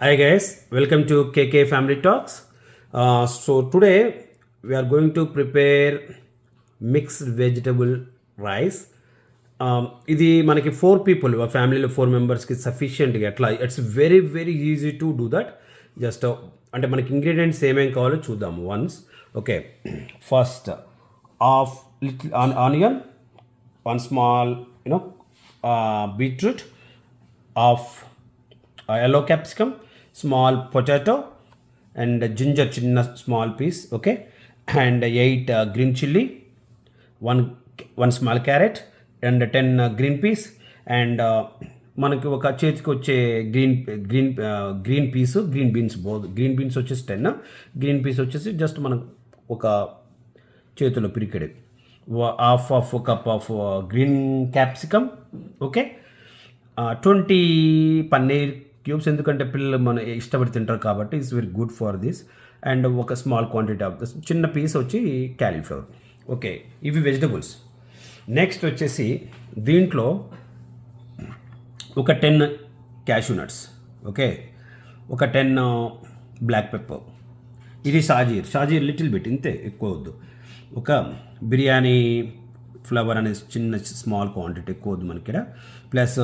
Hi guys, welcome to KK Family Talks. So today we are going to prepare mixed vegetable rice. ఇది మనకి 4 people ఫ్యామిలీలో 4 members సఫిషియెంట్గా ఎట్లా it's very very easy to do that. Just అంటే మనకి ingredients ఏమేమి కావాలో చూద్దాము once. Okay, first half little onion, 1 small beetroot, half yellow capsicum, small potato, and ginger chinna small piece. Okay, and 8 green chilli, one small carrot, and 10 green peas, and మనకి ఒక చేతికి వచ్చే green peas, green beans, green beans వచ్చేసి 10, green peas వచ్చేసి just మనకు ఒక చేతిలో పిరికెడు, half cup of green capsicum. Okay, 20 paneer cubes, ఎందుకంటే పిల్లలు మన ఇష్టపడి తింటారు కాబట్టి it's very good for this. And ఒక స్మాల్ క్వాంటిటీ ఆఫ్ దిస్, చిన్న పీస్ వచ్చి క్యాలీఫ్లవర్. ఓకే, ఇవి వెజిటబుల్స్. నెక్స్ట్ వచ్చేసి దీంట్లో ఒక 10 క్యాషూ నట్స్. ఓకే, ఒక 10 బ్లాక్ పెప్పర్. ఇది షాజీర్ లిటిల్ బిట్, ఇంతే, ఎక్కువ వద్దు. ఒక బిర్యానీ ఫ్లవర్ అనేది చిన్న స్మాల్ క్వాంటిటీ, ఎక్కువ వద్దు మనకి ఇక్కడ. ప్లస్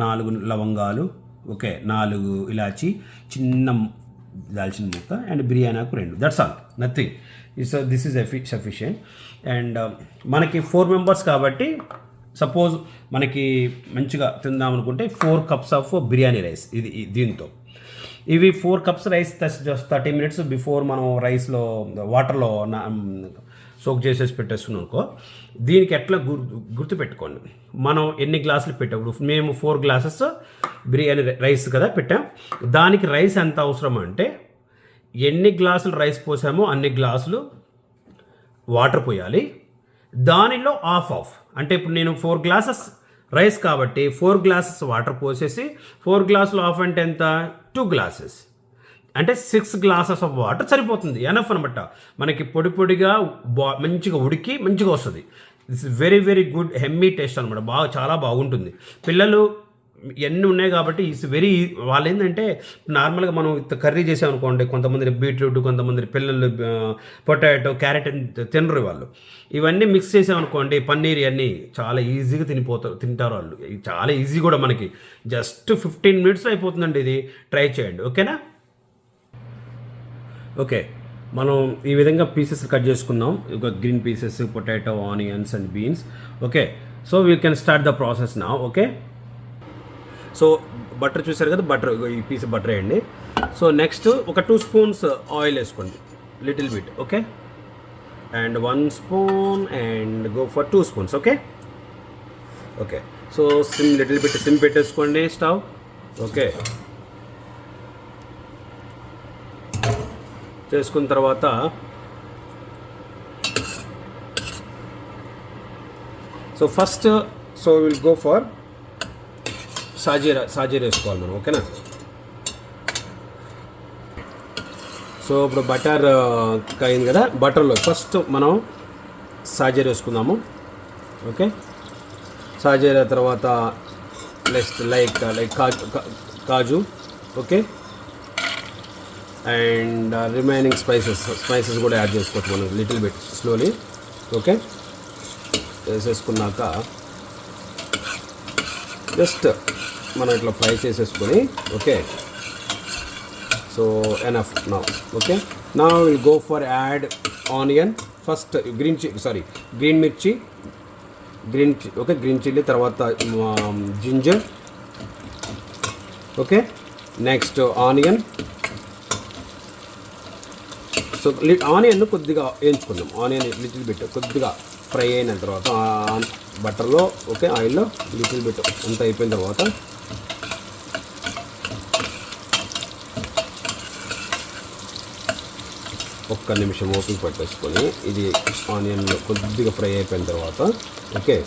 4 లవంగాలు, ఓకే, 4 ఇలాచి, చిన్న దాల్చిన ముక్క, అండ్ బిర్యానీ ఆకు 2. That's all, nothing. This is sufficient. And మనకి 4 members కాబట్టి సపోజ్ మనకి మంచిగా తిందాం అనుకుంటే 4 cups ఆఫ్ బిర్యానీ రైస్. ఇది దీంతో ఇవి 4 cups rice just 30 minutes before మనం రైస్లో వాటర్లో సోక్ చేసేసి పెట్టేస్తున్నాం అనుకో. దీనికి ఎట్లా గుర్తుపెట్టుకోండి, మనం ఎన్ని గ్లాసులు పెట్టాము. మేము 4 glasses బిర్యానీ రైస్ కదా పెట్టాం. దానికి రైస్ ఎంత అవసరం అంటే ఎన్ని గ్లాసులు రైస్ పోసామో అన్ని గ్లాసులు వాటర్ పోయాలి. దానిలో హాఫ్ అంటే ఇప్పుడు నేను 4 glasses రైస్ కాబట్టి 4 glasses వాటర్ పోసేసి 4 glasses హాఫ్ అంటే ఎంత, 2 glasses అంటే 6 glasses ఆఫ్ వాటర్ సరిపోతుంది, ఎనఫ్ అనమాట. మనకి పొడిగా మంచిగా ఉడికి మంచిగా వస్తుంది. This is very very good yummy taste అనమాట. చాలా బాగుంటుంది. పిల్లలు ఎన్ని ఉన్నాయి కాబట్టి ఇట్స్ వెరీ, వాళ్ళు ఏంటంటే నార్మల్గా మనం కర్రీ చేసామనుకోండి, కొంతమంది బీట్రూట్, కొంతమంది పిల్లలు పొటాటో, క్యారెట్ తినరు వాళ్ళు. ఇవన్నీ మిక్స్ చేసామనుకోండి, పన్నీర్ ఇవన్నీ చాలా ఈజీగా తింటారు వాళ్ళు. చాలా ఈజీ కూడా, మనకి జస్ట్ 15 minutes అయిపోతుందండి. ఇది ట్రై చేయండి, ఓకేనా. ఓకే, మనం ఈ విధంగా పీసెస్ కట్ చేసుకుందాం. ఒక green pieces, potato, onions and beans. Okay, so we can start the process నా. ఓకే, సో బటర్ చూసారు కదా, బటర్, ఈ పీస్ బటర్ వేయండి. సో నెక్స్ట్ ఒక 2 spoons ఆయిల్ వేసుకోండి, little bit. Okay, and 1 spoon and go for 2 spoons. Okay, okay, so little bit SIM పెట్టేసుకోండి stove. Okay, చేసుకున్న తర్వాత ఫస్ట్ విల్ గో ఫర్ సాజీరా వేసుకోవాలి మనం, ఓకేనా. సో ఇప్పుడు బటర్ అయింది కదా, బటర్లో ఫస్ట్ మనం సాజీరా వేసుకుందాము. ఓకే, సాజీరా తర్వాత like kaju. Okay, and remaining spices కూడా యాడ్ చేసుకోవచ్చు మనం లిటిల్ బిట్ స్లోలీ. ఓకే, వేసేసుకున్నాక జస్ట్ మనం ఇట్లా ఫ్రై చేసేసుకొని. Okay, so enough now. Okay, now will go for add onion first, green mirchi, okay, green chilli, తర్వాత ginger. Okay, next onion. So onion కొద్దిగా వేయించుకుందాం. ఆనియన్ లిటిల్ బిట్ కొద్దిగా fry అయిన తర్వాత బటర్లో, ఓకే, ఆయిల్లో లిటిల్ బిట్ అంతా అయిపోయిన తర్వాత ఒక్క నిమిషం ఓపిక పట్టేసుకొని ఇది ఆనియన్లో కొద్దిగా ఫ్రై అయిపోయిన తర్వాత. ఓకే,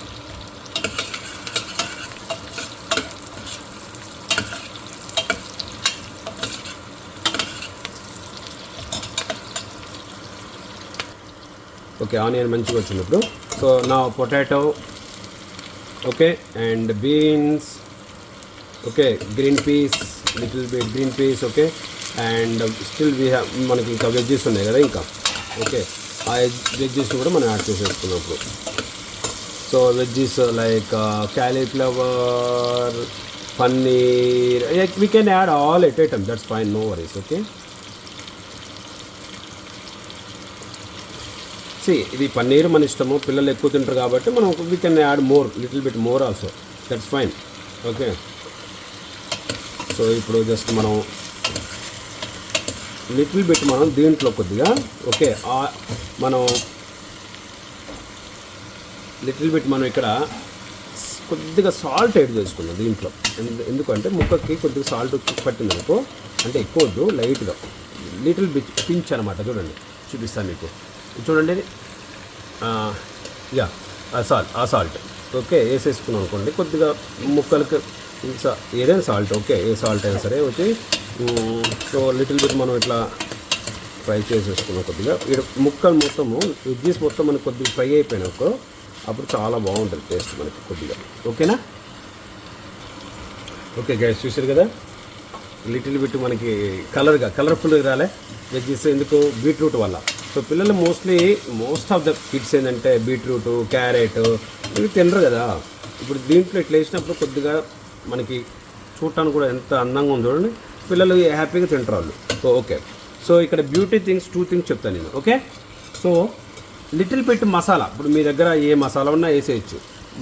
ఓకే, ఆనియన్ మంచిగా వచ్చినప్పుడు సో నా potato, okay, and beans, okay, green peas, little bit green peas. Okay, and still we have మనకి ఇంకా వెజ్జెస్ ఉన్నాయి కదా ఇంకా. ఓకే, ఆ వెజ్జెస్ని కూడా మనం యాడ్ చేసేసుకున్నప్పుడు. So veggies like cauliflower, paneer, like we can add all at item, that's fine, no worries. Okay, see ఇది పన్నీర్ మన ఇష్టము, పిల్లలు ఎక్కువ తింటారు కాబట్టి మనం we can add more, little bit more also, that's fine. Okay, so ఇప్పుడు జస్ట్ మనం లిటిల్ బిట్ మనం దీంట్లో కొద్దిగా ఓకే మనం లిటిల్ బిట్ మనం ఇక్కడ కొద్దిగా సాల్ట్ యాడ్ చేసుకున్నాం దీంట్లో. ఎందుకంటే ముక్కకి కొద్దిగా సాల్ట్ పట్టింది అనుకో, అంటే ఎక్కువ వద్దు, లైట్గా లిటిల్ బిట్ పించ్ అనమాట. చూడండి, చూపిస్తాను మీకు, చూడండి. యా ఆ సాల్ట్ ఓకే వేసేసుకున్నాం అనుకోండి కొద్దిగా ముక్కలకి ఏదైనా సాల్ట్. ఓకే, ఏ సాల్ట్ అయినా సరే వచ్చి. సో లిటిల్ బిట్ మనం ఇట్లా ఫ్రై చేసేసుకున్నాం కొద్దిగా. ఇక్కడ ముక్కలు మొత్తము వెజ్జెస్ మొత్తం మనకు కొద్దిగా ఫ్రై అయిపోయినాకో అప్పుడు చాలా బాగుంటుంది టేస్ట్ మనకి కొద్దిగా. ఓకేనా? ఓకే గైస్, చూసారు కదా లిటిల్ బిట్ మనకి కలర్ఫుల్గా రాలే వెజ్జెస్. ఎందుకు? బీట్రూట్ వల్ల. సో పిల్లలు మోస్ట్ ఆఫ్ ద కిడ్స్ ఏంటంటే బీట్రూట్, క్యారెట్ ఇవి తినరు కదా. ఇప్పుడు దీంట్లో ఇట్లా వేసినప్పుడు కొద్దిగా మనకి చూడటానికి కూడా ఎంత అందంగా ఉందో చూడండి, పిల్లలు హ్యాపీగా తింటారు వాళ్ళు. సో ఓకే, సో ఇక్కడ బ్యూటీ థింగ్స్ 2 థింగ్స్ చెప్తాను నేను. Okay, so little bit masala, ఇప్పుడు మీ దగ్గర ఏ మసాలా ఉన్నా వేసేయచ్చు,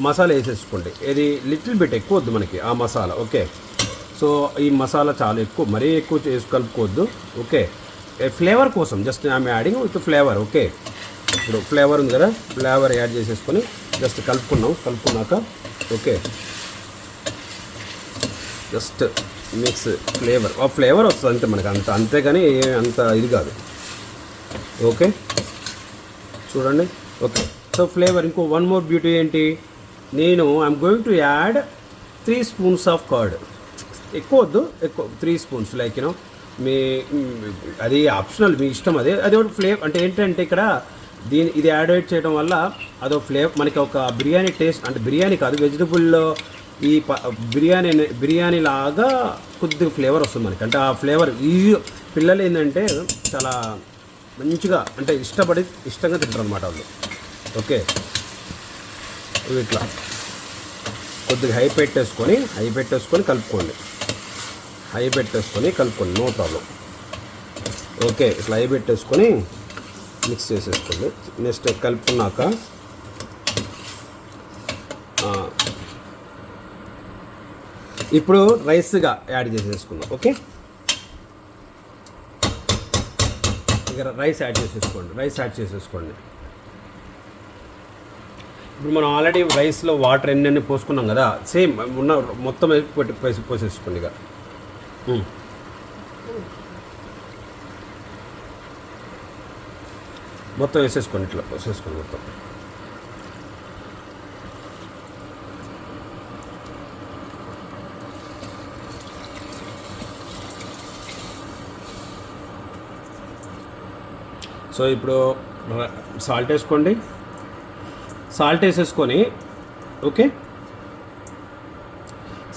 మసాలా వేసేసుకోండి. ఇది లిటిల్ బిట్ ఎక్కువ వద్దు మనకి ఆ మసాలా. ఓకే, సో ఈ మసాలా చాలా ఎక్కువ, మరీ ఎక్కువ చేసి కలుపుకోవద్దు. ఓకే, ఫ్లేవర్ కోసం just I'm adding with flavour. Okay, ఇప్పుడు ఫ్లేవర్ ఉంది కదా, ఫ్లేవర్ యాడ్ చేసేసుకొని జస్ట్ కలుపుకున్నాక ఓకే జస్ట్ మిక్స్ ఫ్లేవర్, ఆ ఫ్లేవర్ వస్తుంది అంతే మనకి, అంతేగాని అంత ఇది కాదు. ఓకే, చూడండి. Okay, so flavour. ఇంకో 1 మోర్ బ్యూటీ ఏంటి, నేను I'm going to add 3 spoons of curd. ఎక్కువ వద్దు, 3 స్పూన్స్ లైక్ యూనో మీ అది ఆప్షనల్, మీ ఇష్టం. అది ఒక ఫ్లేవర్ అంటే ఏంటంటే ఇక్కడ ఇది యాడ్ చేయడం వల్ల అదొక ఫ్లేవర్ మనకి, ఒక బిర్యానీ టేస్ట్, అంటే బిర్యానీ కాదు వెజిటబుల్లో ఈ బిర్యానీ లాగా కొద్దిగా ఫ్లేవర్ వస్తుంది మనకి. అంటే ఆ ఫ్లేవర్ ఈజీ, పిల్లలు ఏంటంటే చాలా మంచిగా అంటే ఇష్టంగా తింటారు అనమాట వాళ్ళు. ఓకే, ఇట్లా కొద్దిగా హై పెట్టేసుకొని కలుపుకోండి, నో ప్రాబ్లం. ఓకే, ఇట్లా హై పెట్టేసుకొని మిక్స్ చేసేసుకోండి. నెక్స్ట్ కలుపుకున్నాక ఇప్పుడు రైస్గా యాడ్ చేసేసుకుందాం. ఓకే, ఇక రైస్ యాడ్ చేసేసుకోండి. ఇప్పుడు మనం ఆల్రెడీ రైస్లో వాటర్ ఎన్ని పోసుకున్నాం కదా, సేమ్ ఉన్న మొత్తం పోసేసుకోండి. ఇక మొత్తం వేసేసుకోండి, ఇట్లా పోసేసుకోండి మొత్తం. సో ఇప్పుడు సాల్ట్ వేసేసుకొని ఓకే,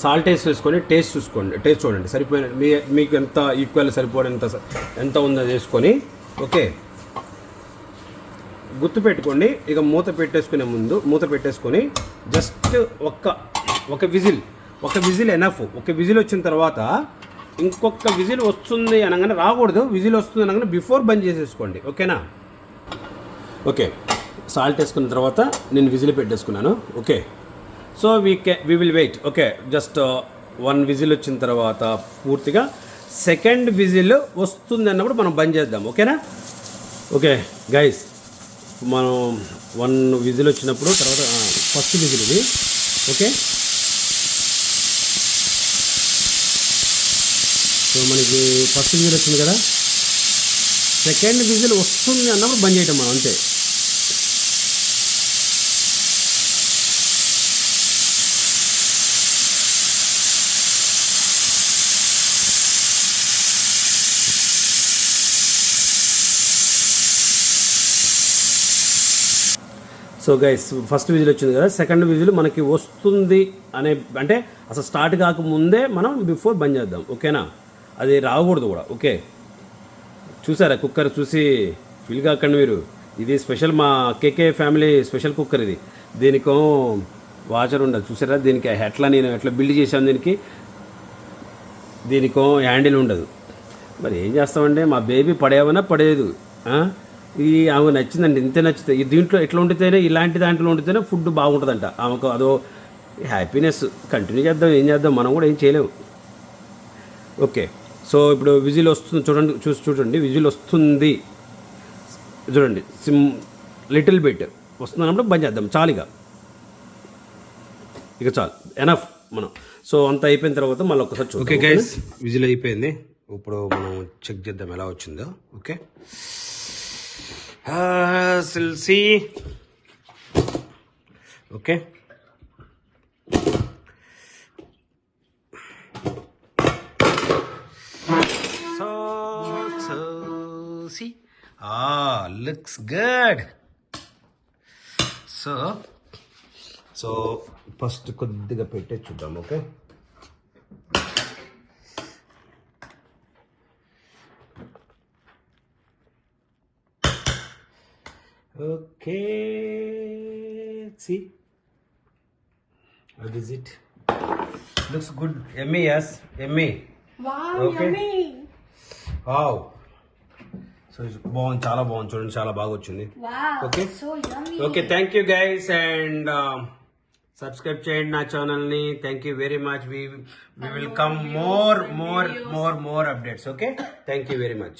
సాల్ట్ వేసేసుకొని టేస్ట్ చూడండి సరిపోయిన మీకు ఎంత ఈక్వల్ సరిపోయినంత ఎంత ఉందో వేసుకొని ఓకే గుర్తుపెట్టుకోండి. ఇక మూత పెట్టేసుకొని జస్ట్ ఒక విజిల్ ఎనఫ్. ఒక విజిల్ వచ్చిన తర్వాత ఇంకొక విజిల్ వస్తుంది అనగానే రాకూడదు, విజిల్ వస్తుంది అనగానే బిఫోర్ బంద్ చేసేసుకోండి. ఓకేనా? ఓకే, సాల్ట్ వేసుకున్న తర్వాత నేను విజిల్ పెట్టేసుకున్నాను. Okay, so we will wait. Okay, just 1 whistle వచ్చిన తర్వాత పూర్తిగా సెకండ్ విజిల్ వస్తుంది అన్నప్పుడు మనం బంద్ చేద్దాం. ఓకేనా? ఓకే గైస్, మనం 1 విజిల్ వచ్చినప్పుడు తర్వాత ఫస్ట్ విజిల్ ఇది. ఓకే, సో మనకి ఫస్ట్ విజిల్ వచ్చింది కదా, సెకండ్ విజిల్ వస్తుంది అన్నప్పుడు బంద్ చేయటం మనం అంతే. సో గైస్ ఫస్ట్ విజిల్ వచ్చింది కదా, సెకండ్ విజిల్ మనకి వస్తుంది అనే అంటే అసలు స్టార్ట్ కాకముందే మనం బిఫోర్ బంద్ చేద్దాం, ఓకేనా? అది రాకూడదు కూడా, ఓకే? చూసారా కుక్కర్ చూసి ఫీల్ కాకండి మీరు, ఇది స్పెషల్ మా కేకే ఫ్యామిలీ స్పెషల్ కుక్కర్ ఇది. దీనికో వాచర్ ఉండదు చూసారా, దీనికి నేను ఎట్లా బిల్డ్ చేశాను, దీనికో హ్యాండిల్ ఉండదు. మరి ఏం చేస్తామంటే మా బేబీ పడేవనా పడేదు. ఇది ఆమెకు నచ్చిందండి, ఇంతే నచ్చితే దీంట్లో ఎట్లా వండితేనే ఇలాంటి దాంట్లో వండితేనే ఫుడ్ బాగుంటుందంట. ఆమెకు అదో హ్యాపీనెస్. కంటిన్యూ చేద్దాం, ఏం చేద్దాం, మనం కూడా ఏం చేయలేము. ఓకే, సో ఇప్పుడు విజిల్ వస్తుంది చూడండి, చూడండి విజిల్ వస్తుంది చూడండి, లిటిల్ బిట్ వస్తుంది అన్నప్పుడు బంద్ చేద్దాం, చాలు ఇక చాలు, ఎనఫ్ మనం. సో అంత అయిపోయిన తర్వాత మళ్ళీ ఒకసారి చూద్దాం. ఓకే గైస్, విజిల్ అయిపోయింది, ఇప్పుడు మనం చెక్ చేద్దాం ఎలా వచ్చిందో. Okay, see okay, see looks good. So first కొద్దిగా పెట్టే చూద్దాం. Okay, okay, see how is it? Looks good, yummy, yes, yummy. Wow, okay. Yummy. Wow, so బాగుంది, చాలా బాగుంది చూడండి, చాలా బాగా వచ్చింది. Wow, okay, so yummy. okay, thank you guys, and subscribe చేయండి నా ఛానల్ ని. Thank you very much. we will come more updates. Okay, thank you very much.